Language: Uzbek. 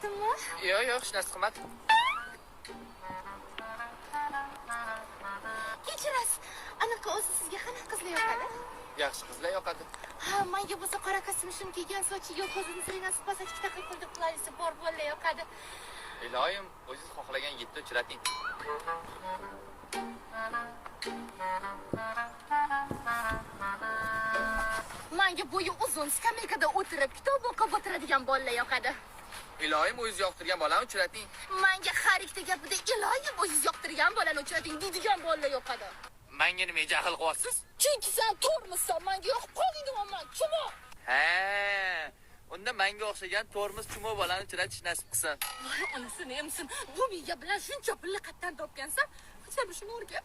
yoqdimi? Yo'q, hech narsa qilmadim. Kechirasiz. Anaqa o'zi sizga qanaqa qizlar yoqadi? Yaxshi qizlar yoqadi. Ha, menga bo'lsa qora kostyum kiygan, sochiga ko'zini sirinasi pasachki taqib qildi, qulog'isi bor bo'llar yoqadi. Iloyim, o'zingiz xohlagan yetdi uchrating. Menga bo'yi uzun skameykada o'tirib kitob o'qib o'tiradigan bolalar yoqadi. Iloyim, o'zingiz yoqtirgan bolani uchrating. Menga har ikkita gapida iloyim o'zingiz yoqtirgan bolani uchrating deydigan bolalar yoqadi. Menga nima jahl qilyapsiz? Chunki sen to'rmizsan, menga yoqib qolding deyapman. Chumo. Ha, unda menga o'xshagan tormoz chumo bolani uchratish nasib qilsin. Voy, onasini emsin. Bu miya bilan shuncha pulni qayerdan topgansan? Qachon shuni o'rgan.